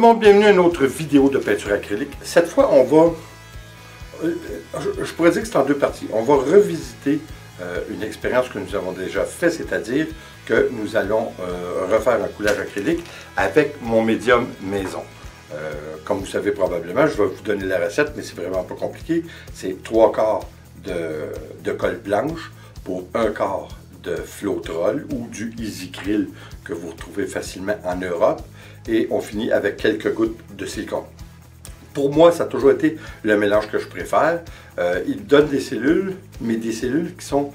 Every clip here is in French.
le monde, bienvenue à une autre vidéo de peinture acrylique. Cette fois, on va, je pourrais dire que c'est en deux parties. On va revisiter une expérience que nous avons déjà faite, c'est-à-dire que nous allons refaire un coulage acrylique avec mon médium maison. Comme vous savez probablement, je vais vous donner la recette, mais c'est vraiment pas compliqué. C'est 3/4 de colle blanche pour 1/4 de Floetrol ou du EasyCryl que vous retrouvez facilement en Europe. Et on finit avec quelques gouttes de silicone. Pour moi, ça a toujours été le mélange que je préfère. Il donne des cellules, mais des cellules qui sont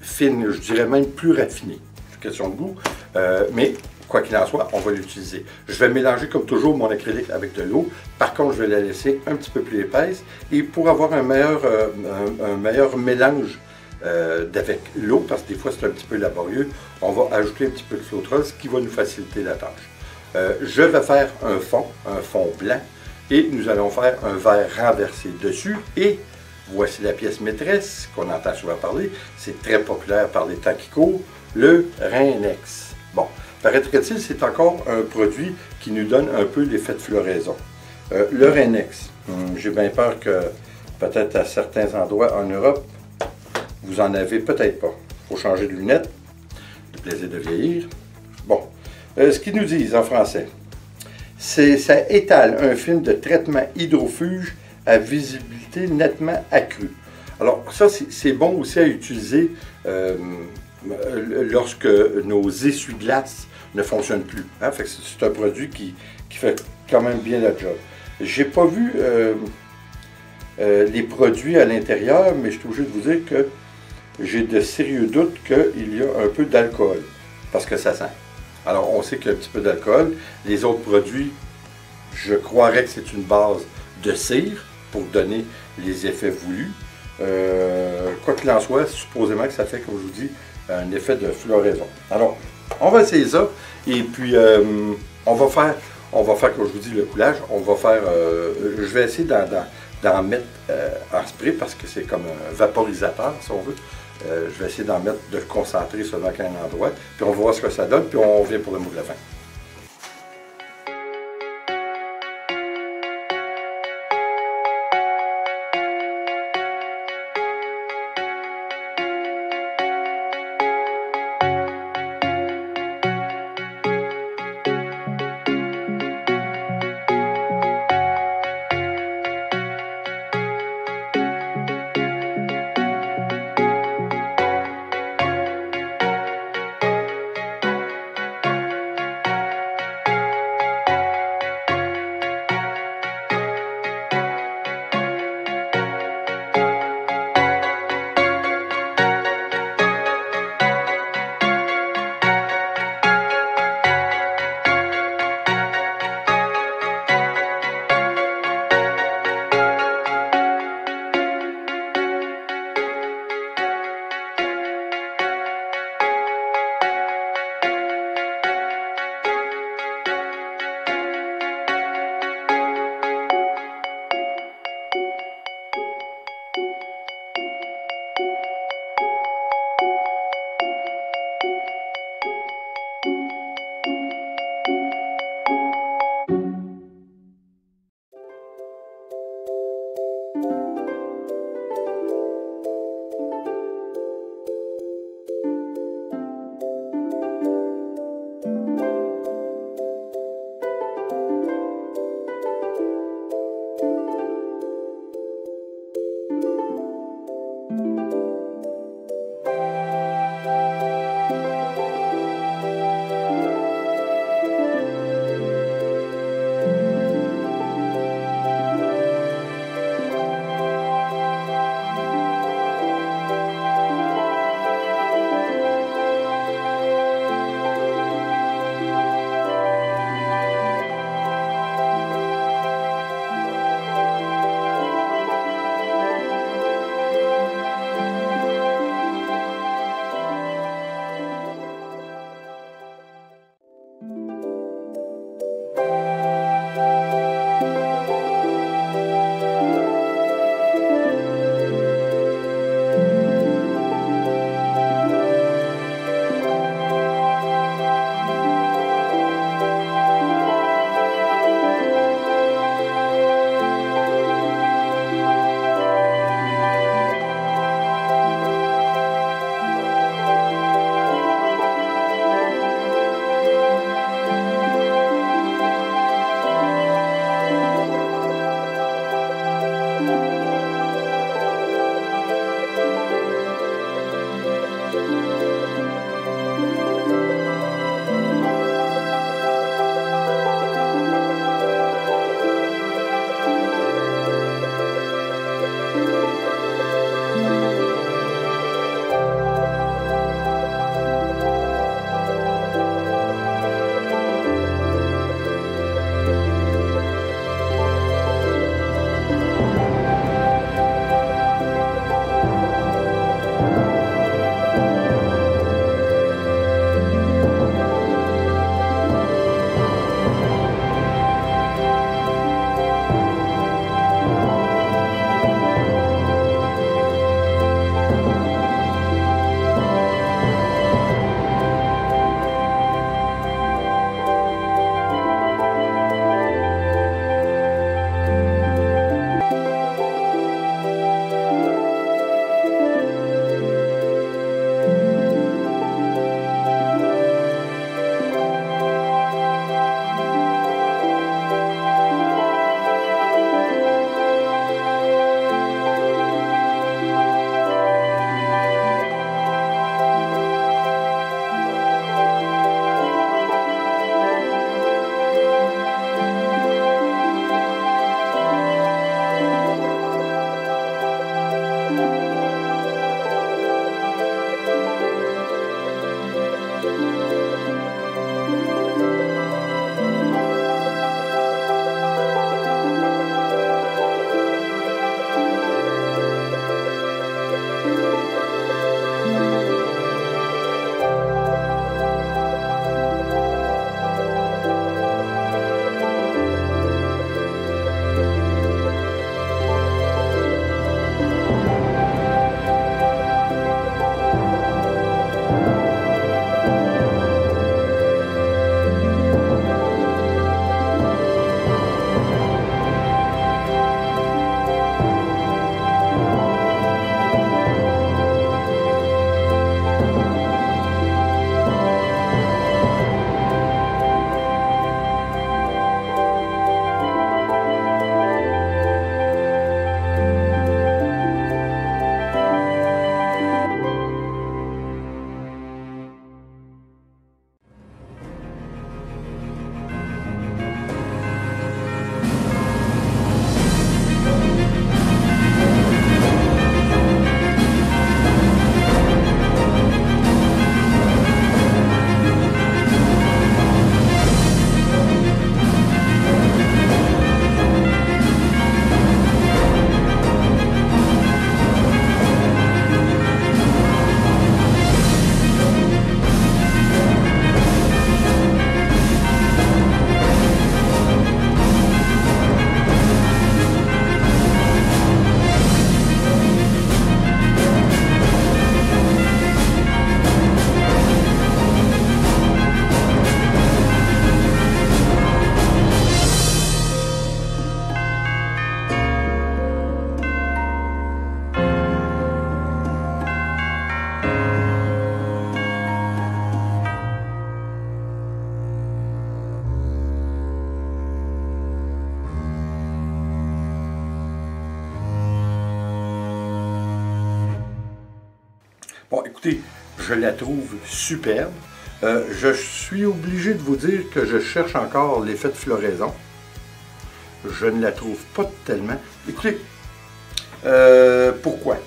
fines, je dirais même plus raffinées. C'est une question de goût. Mais quoi qu'il en soit, on va l'utiliser. Je vais mélanger comme toujours mon acrylique avec de l'eau. Par contre, je vais la laisser un petit peu plus épaisse. Et pour avoir un meilleur mélange avec l'eau, parce que des fois c'est un petit peu laborieux, on va ajouter un petit peu de Floetrol, ce qui va nous faciliter la tâche. Je vais faire un fond blanc, et nous allons faire un verre renversé dessus. Et voici la pièce maîtresse qu'on entend souvent parler, c'est très populaire par les temps qui courent, le Rinnex. Bon, paraîtrait-il, c'est encore un produit qui nous donne un peu l'effet de floraison. Le Rinnex, j'ai bien peur que peut-être à certains endroits en Europe, vous en avez peut-être pas. Il faut changer de lunettes, le plaisir de vieillir. Bon, ce qu'ils nous disent en français, c'est ça étale un film de traitement hydrofuge à visibilité nettement accrue. Alors ça, c'est bon aussi à utiliser lorsque nos essuie-glaces ne fonctionnent plus. Hein? C'est un produit qui fait quand même bien la job. J'ai pas vu les produits à l'intérieur, mais je suis obligé de vous dire que j'ai de sérieux doutes qu'il y a un peu d'alcool, parce que ça sent. Alors, on sait qu'il y a un petit peu d'alcool. Les autres produits, je croirais que c'est une base de cire pour donner les effets voulus. Quoi qu'il en soit, supposément que ça fait, comme je vous dis, un effet de floraison. Alors, on va essayer ça. Et puis, on va faire, comme je vous dis, le coulage. On va faire, je vais essayer d'en mettre en spray parce que c'est comme un vaporisateur, si on veut. Je vais essayer d'en mettre, de le concentrer seulement qu'à un endroit. Puis on va voir ce que ça donne, puis on revient pour le mot de la fin. Bon, écoutez, je la trouve superbe. Je suis obligé de vous dire que je cherche encore l'effet de floraison. Je ne la trouve pas tellement. Écoutez, pourquoi?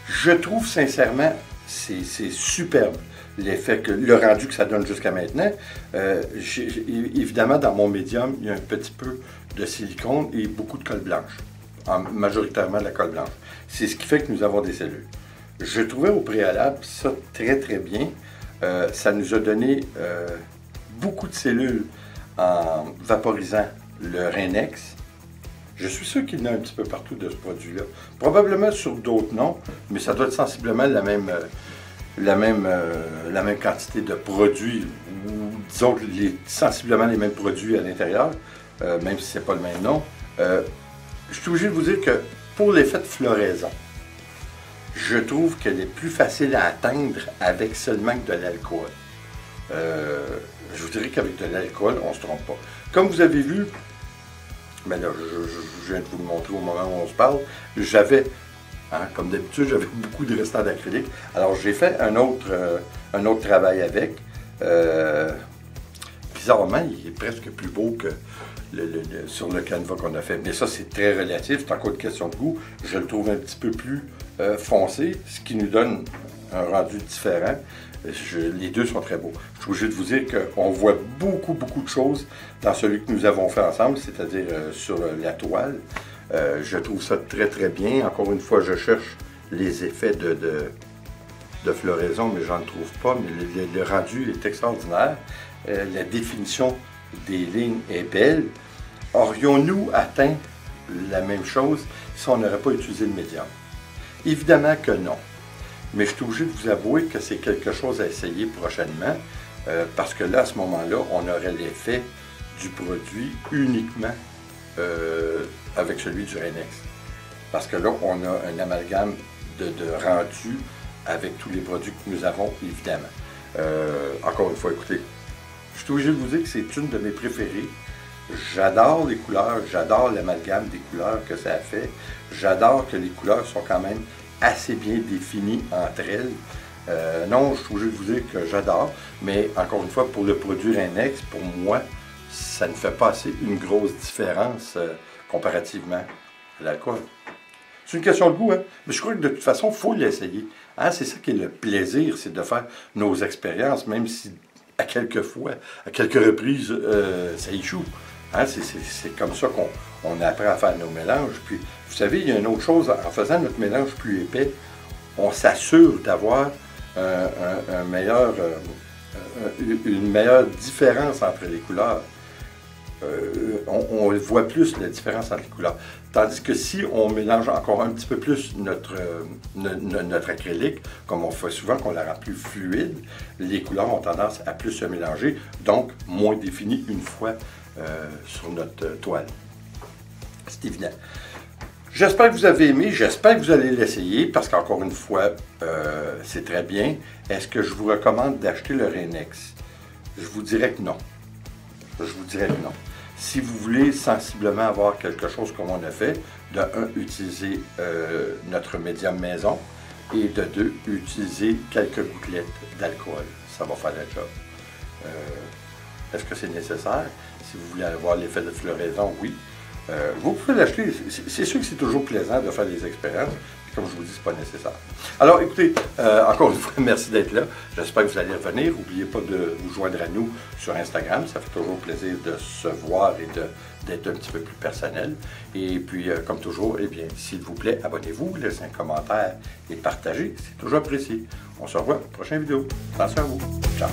Je trouve sincèrement, c'est superbe l'effet, le rendu que ça donne jusqu'à maintenant. Évidemment, dans mon médium, il y a un petit peu de silicone et beaucoup de colle blanche. Majoritairement de la colle blanche. C'est ce qui fait que nous avons des cellules. Je trouvais au préalable ça très très bien. Ça nous a donné beaucoup de cellules en vaporisant le Renex. Je suis sûr qu'il y en a un petit peu partout de ce produit-là. Probablement sur d'autres noms, mais ça doit être sensiblement la même quantité de produits, ou disons sensiblement les mêmes produits à l'intérieur, même si ce n'est pas le même nom. Je suis obligé de vous dire que pour l'effet de floraison, je trouve qu'elle est plus facile à atteindre avec seulement que de l'alcool. Je vous dirais qu'avec de l'alcool, on ne se trompe pas. Comme vous avez vu, mais là, je viens de vous le montrer au moment où on se parle, j'avais, comme d'habitude, j'avais beaucoup de restants d'acrylique. Alors, j'ai fait un autre travail avec. Bizarrement, il est presque plus beau que sur le canevas qu'on a fait. Mais ça, c'est très relatif, c'est encore une question de goût. Je le trouve un petit peu plus foncé, ce qui nous donne un rendu différent. Les deux sont très beaux. Je suis obligé de vous dire qu'on voit beaucoup de choses dans celui que nous avons fait ensemble, c'est-à-dire sur la toile. Je trouve ça très bien. Encore une fois, je cherche les effets de floraison, mais j'en trouve pas. Mais le rendu est extraordinaire. La définition des lignes est belle. Aurions-nous atteint la même chose si on n'aurait pas utilisé le médium? Évidemment que non. Mais je suis obligé de vous avouer que c'est quelque chose à essayer prochainement, parce que là, à ce moment-là, on aurait l'effet du produit uniquement avec celui du Renex. Parce que là, on a un amalgame de rendu avec tous les produits que nous avons, évidemment. Encore une fois, écoutez, je suis obligé de vous dire que c'est une de mes préférées. J'adore les couleurs, j'adore l'amalgame des couleurs que ça a fait. J'adore que les couleurs sont quand même assez bien définies entre elles. Non, je suis obligé de vous dire que j'adore, mais encore une fois, pour le produit Renex, pour moi, ça ne fait pas assez une grosse différence comparativement à l'alcool. C'est une question de goût, hein? Mais je crois que de toute façon, il faut l'essayer. Hein? C'est ça qui est le plaisir, c'est de faire nos expériences, même si à quelques reprises, ça échoue. Hein? C'est comme ça qu'on apprend à faire nos mélanges. Puis, vous savez, il y a une autre chose, en faisant notre mélange plus épais, on s'assure d'avoir une meilleure différence entre les couleurs. On voit plus la différence entre les couleurs. Tandis que si on mélange encore un petit peu plus notre acrylique, comme on fait souvent, qu'on la rend plus fluide, les couleurs ont tendance à plus se mélanger, donc moins définies une fois sur notre toile. C'est évident. J'espère que vous avez aimé, j'espère que vous allez l'essayer, parce qu'encore une fois, c'est très bien. Est-ce que je vous recommande d'acheter le Renex? Je vous dirais que non. Je vous dirais que non. Si vous voulez sensiblement avoir quelque chose comme on a fait, de un, utiliser notre médium maison, et de deux, utiliser quelques gouttelettes d'alcool. Ça va faire le job. Est-ce que c'est nécessaire? Si vous voulez avoir l'effet de floraison, oui. Vous pouvez l'acheter. C'est sûr que c'est toujours plaisant de faire des expériences. Comme je vous dis, ce n'est pas nécessaire. Alors, écoutez, encore une fois, merci d'être là. J'espère que vous allez revenir. N'oubliez pas de vous joindre à nous sur Instagram. Ça fait toujours plaisir de se voir et d'être un petit peu plus personnel. Et puis, comme toujours, eh bien, s'il vous plaît, abonnez-vous, laissez un commentaire et partagez. C'est toujours apprécié. On se revoit pour la prochaine vidéo. Attention à vous. Ciao.